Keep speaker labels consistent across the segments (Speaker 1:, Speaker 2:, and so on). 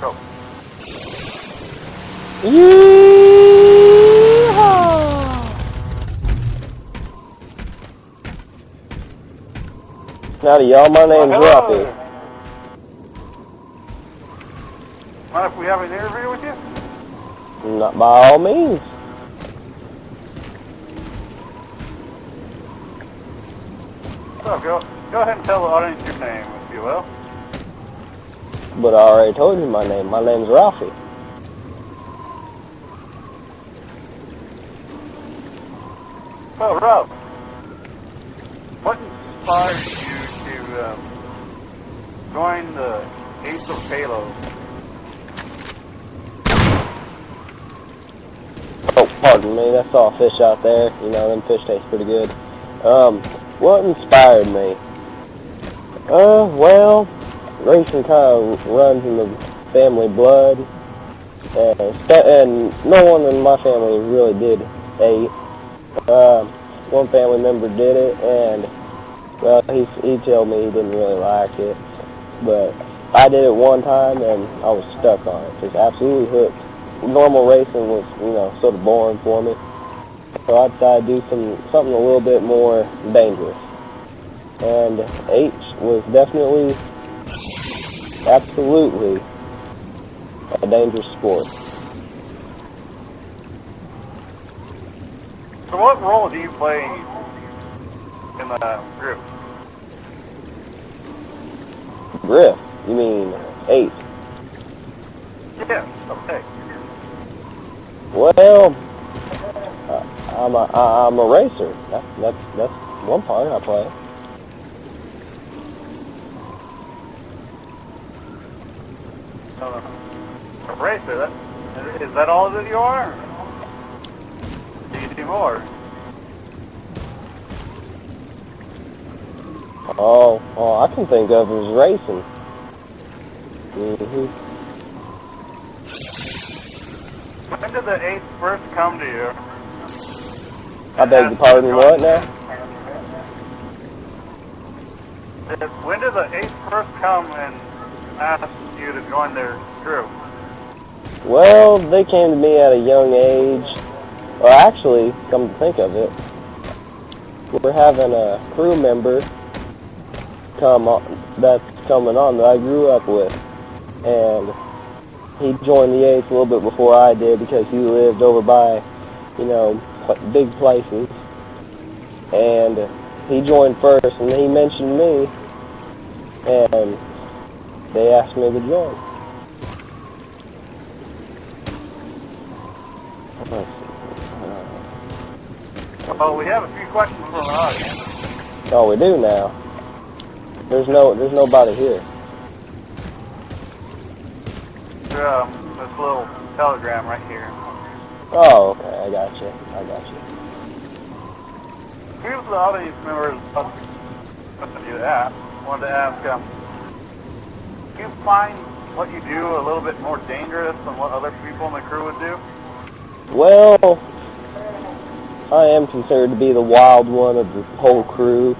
Speaker 1: Go.
Speaker 2: Yeehaw! Howdy y'all, my name's Rocky.
Speaker 1: Mind if we have an interview with you?
Speaker 2: Not by all means.
Speaker 1: So go ahead and tell the audience your name, if you will.
Speaker 2: But I already told you my name. My name's Ralphie.
Speaker 1: So, Ralph, what inspired you to join the Ace of Halos?
Speaker 2: Oh, pardon me, that's all fish out there. You know, them fish taste pretty good. What inspired me? Well, racing kind of runs in the family blood. And no one in my family really did eight. One family member did it, and, well, he told me he didn't really like it. But I did it one time, and I was stuck on it. Just absolutely hooked. Normal racing was, you know, sort of boring for me. So I decided to do something a little bit more dangerous. And H was definitely, absolutely a dangerous sport.
Speaker 1: So what role do you play in the group?
Speaker 2: Griff? You mean H?
Speaker 1: Yes, okay.
Speaker 2: Well, I'm a racer. That's one part I play.
Speaker 1: A racer, is that all that you are? Do you do more?
Speaker 2: All I can think of is racing. Mm-hmm.
Speaker 1: When did the Ace first come to you?
Speaker 2: I beg your pardon, what now?
Speaker 1: When did the Ace first come and ask you to join their crew?
Speaker 2: Well, they came to me at a young age. Well, actually, come to think of it, we're having a crew member that's coming on that I grew up with, and he joined the Ace a little bit before I did because he lived over by, you know, big places, and he joined first, and he mentioned me, and they asked me to join.
Speaker 1: Well, we have a few questions from the audience.
Speaker 2: Oh, we do now. There's nobody here.
Speaker 1: This little telegram right here.
Speaker 2: Oh, okay, I got you.
Speaker 1: Few of the audience members wanted to ask, do you find what you do a little bit more dangerous than what other people in the crew would do?
Speaker 2: Well, I am considered to be the wild one of the whole crew.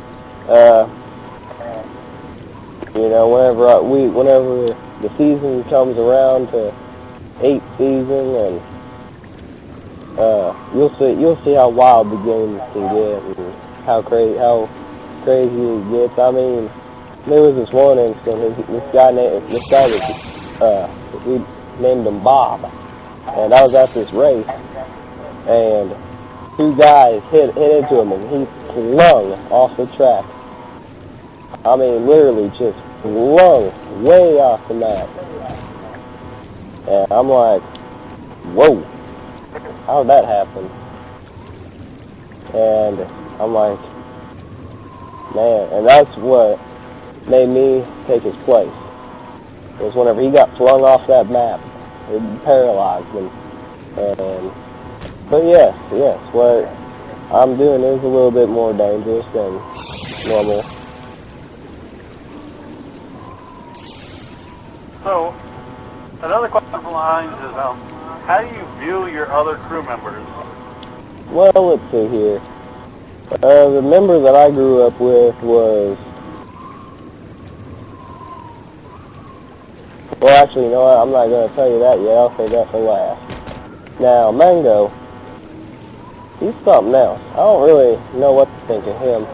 Speaker 2: You know, whenever the season comes around to 8th season, and you'll see how wild the game can get and how crazy it gets. I mean, there was this one instance. This guy we named him Bob, and I was at this race, and two guys hit into him, and he flung off the track. I mean, literally just flung way off the map. And I'm like, whoa, how did that happen? And I'm like, man, and that's what made me take his place. It was whenever he got flung off that map, it paralyzed him. But yes, what I'm doing is a little bit more dangerous than normal.
Speaker 1: So, another question from the audience is, how do you view your other crew members?
Speaker 2: Well, let's see here. The member that I grew up with was Well, actually, you know what? I'm not going to tell you that yet. I'll save that for last. Now, Mango, he's something else. I don't really know what to think of him.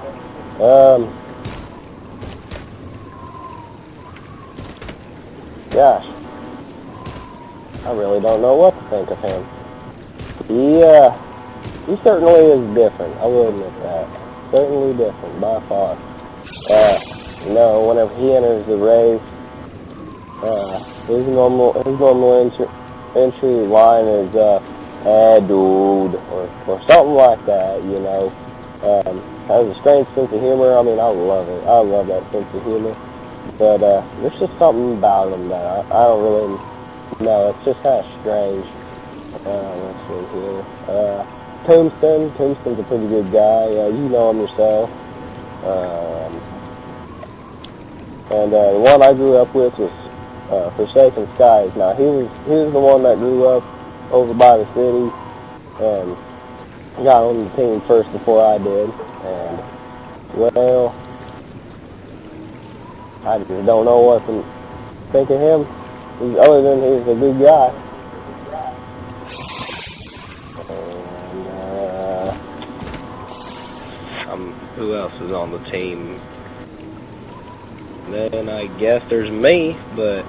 Speaker 2: Gosh, I really don't know what to think of him. He certainly is different. I will admit that. Certainly different, by far. You know, whenever he enters the race, his normal entry line is, hey dude, or something like that, you know. Has a strange sense of humor. I mean, I love it. I love that sense of humor. But, there's just something about him that I don't really know. It's just kind of strange. Let's see here. Tombstone's a pretty good guy. You know him yourself. And the one I grew up with was Forsaken Skies. Now he was the one that grew up over by the city and got on the team first before I did. And well, I just don't know what to think of him. Other than he's a good guy.
Speaker 3: And who else is on the team? Then I guess there's me, but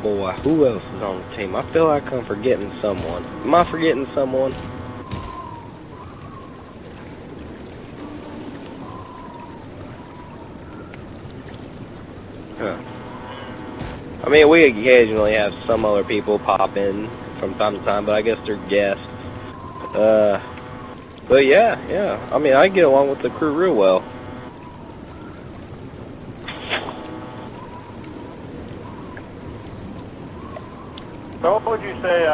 Speaker 3: boy, who else is on the team? I feel like I'm forgetting someone. Am I forgetting someone? Huh. I mean, we occasionally have some other people pop in from time to time, but I guess they're guests. But yeah. I mean, I get along with the crew real well.
Speaker 1: So what would you say,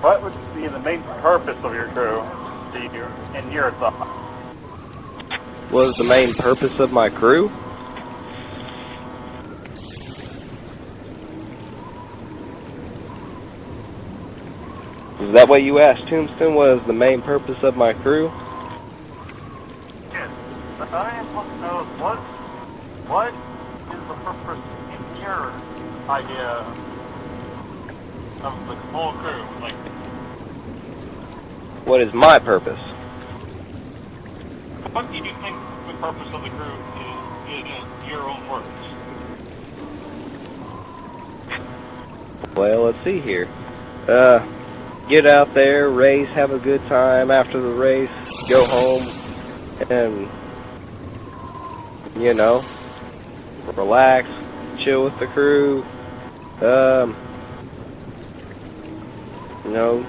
Speaker 1: what would be the main purpose of your crew, to you, in your thoughts?
Speaker 3: What is the main purpose of my crew? Is that what you asked, Tombstone? What is the main purpose of my crew?
Speaker 1: Yes. I want to know what is the purpose in your idea of the whole crew? Like,
Speaker 3: What is my purpose?
Speaker 1: what do you think the purpose of the crew is in your own words?
Speaker 3: Well, let's see here. Get out there, race, have a good time. After the race, go home and, you know, relax, chill with the crew. You know,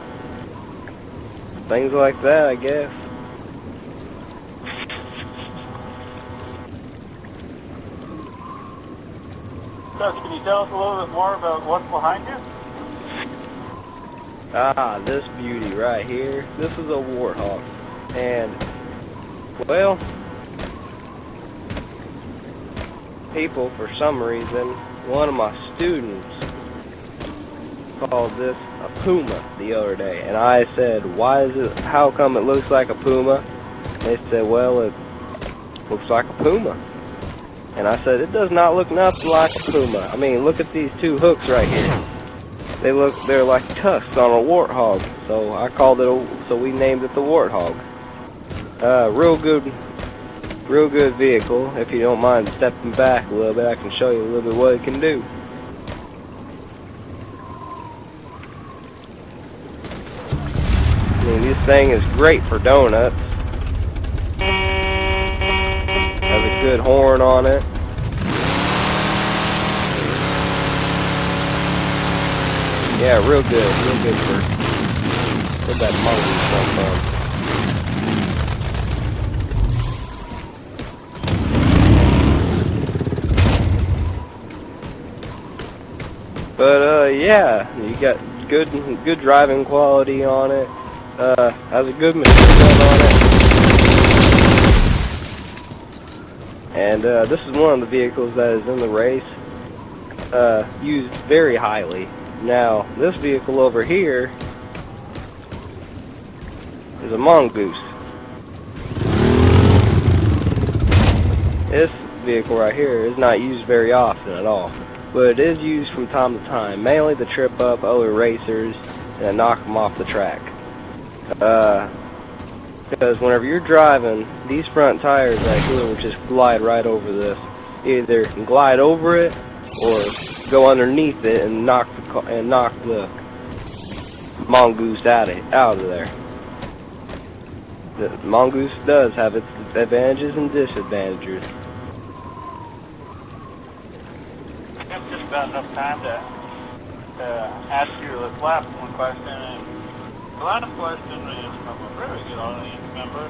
Speaker 3: things like that, I guess.
Speaker 1: So, can you tell us a little bit more about what's behind you?
Speaker 3: Ah, this beauty right here. This is a warthog. And, well, people, for some reason, one of my students called this a puma the other day. And I said, how come it looks like a puma? They said, well, it looks like a puma. And I said, it does not look nothing like a puma. I mean, look at these two hooks right here. They're like tusks on a warthog. So I called it, so we named it the Warthog. Real good vehicle. If you don't mind stepping back a little bit, I can show you a little bit what it can do. I mean, this thing is great for donuts. Has a good horn on it. Yeah, real good for that monkey stuff. But yeah, you got good driving quality on it. Has a good machine gun on it. And this is one of the vehicles that is in the race, used very highly. Now, this vehicle over here is a mongoose. vehicle right here is not used very often at all. But it is used from time to time, mainly to trip up other racers and knock them off the track. Because whenever you're driving, these front tires right here will just glide right over this. Either glide over it or go underneath it and knock the mongoose out of there. The mongoose does have its advantages and disadvantages.
Speaker 1: I've just about enough time to ask you this last one question. And the last question is from a very good audience member,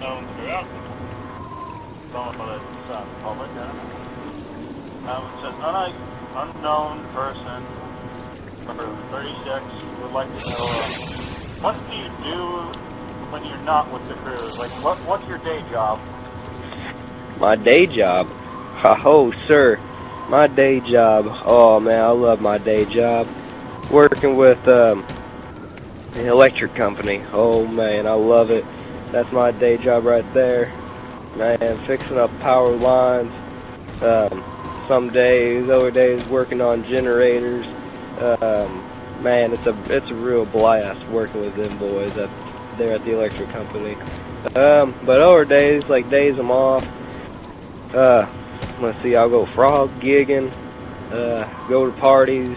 Speaker 1: known throughout some of the public. I don't know. It's an unknown person, number 36, would like to know, what do you do when you're not with the crews? Like, what's your day job?
Speaker 3: My day job? Oh, sir. My day job. Oh, man, I love my day job. Working with an electric company. Oh, man, I love it. That's my day job right there. Man, fixing up power lines. Some days, other days working on generators. Man, it's a real blast working with them boys there at the electric company. But other days, like days I'm off, let's see, I'll go frog gigging, go to parties,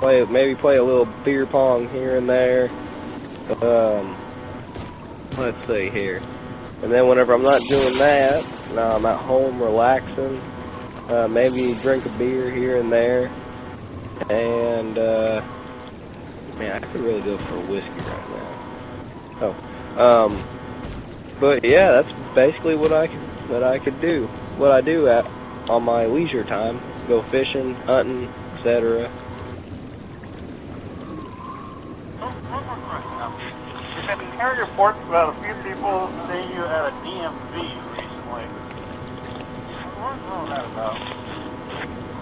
Speaker 3: maybe play a little beer pong here and there. Let's see here. And then whenever I'm not doing that, now I'm at home relaxing, maybe drink a beer here and there, and man, I could really go for a whiskey right now. Oh, but yeah, that's basically what I could do. What I do on my leisure time: go fishing, hunting, etc.
Speaker 1: I've been hearing reports about a few people seeing you at a DMV recently. What's that about?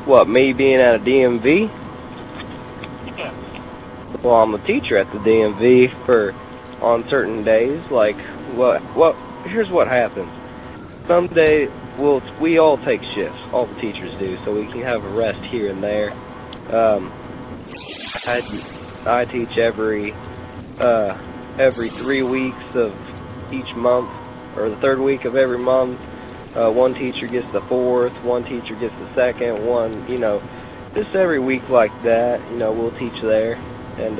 Speaker 3: What, me being at a DMV?
Speaker 1: Yeah.
Speaker 3: Well, I'm a teacher at the DMV on certain days. Like, here's what happens. Some day, we all take shifts. All the teachers do, so we can have a rest here and there. I teach every 3 weeks of each month, or the third week of every month. One teacher gets the fourth, one teacher gets the second, one, just every week like that, we'll teach there. And,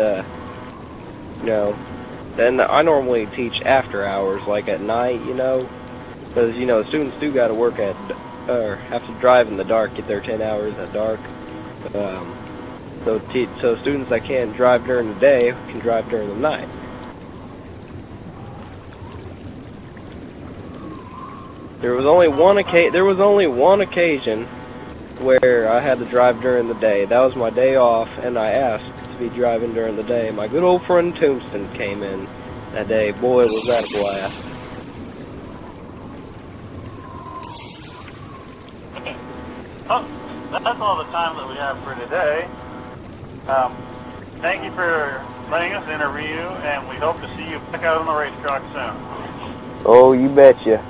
Speaker 3: then I normally teach after hours, like at night, because, students do got to work or have to drive in the dark, get their 10 hours at dark. So students that can't drive during the day can drive during the night. There was only one occasion where I had to drive during the day. That was my day off, and I asked to be driving during the day. My good old friend Tombstone came in that day. Boy, was that a blast.
Speaker 1: Okay. Well, that's all the time that we have for today. Thank you for letting us interview you, and we hope to see you back out on the racetrack soon.
Speaker 3: Oh, you betcha.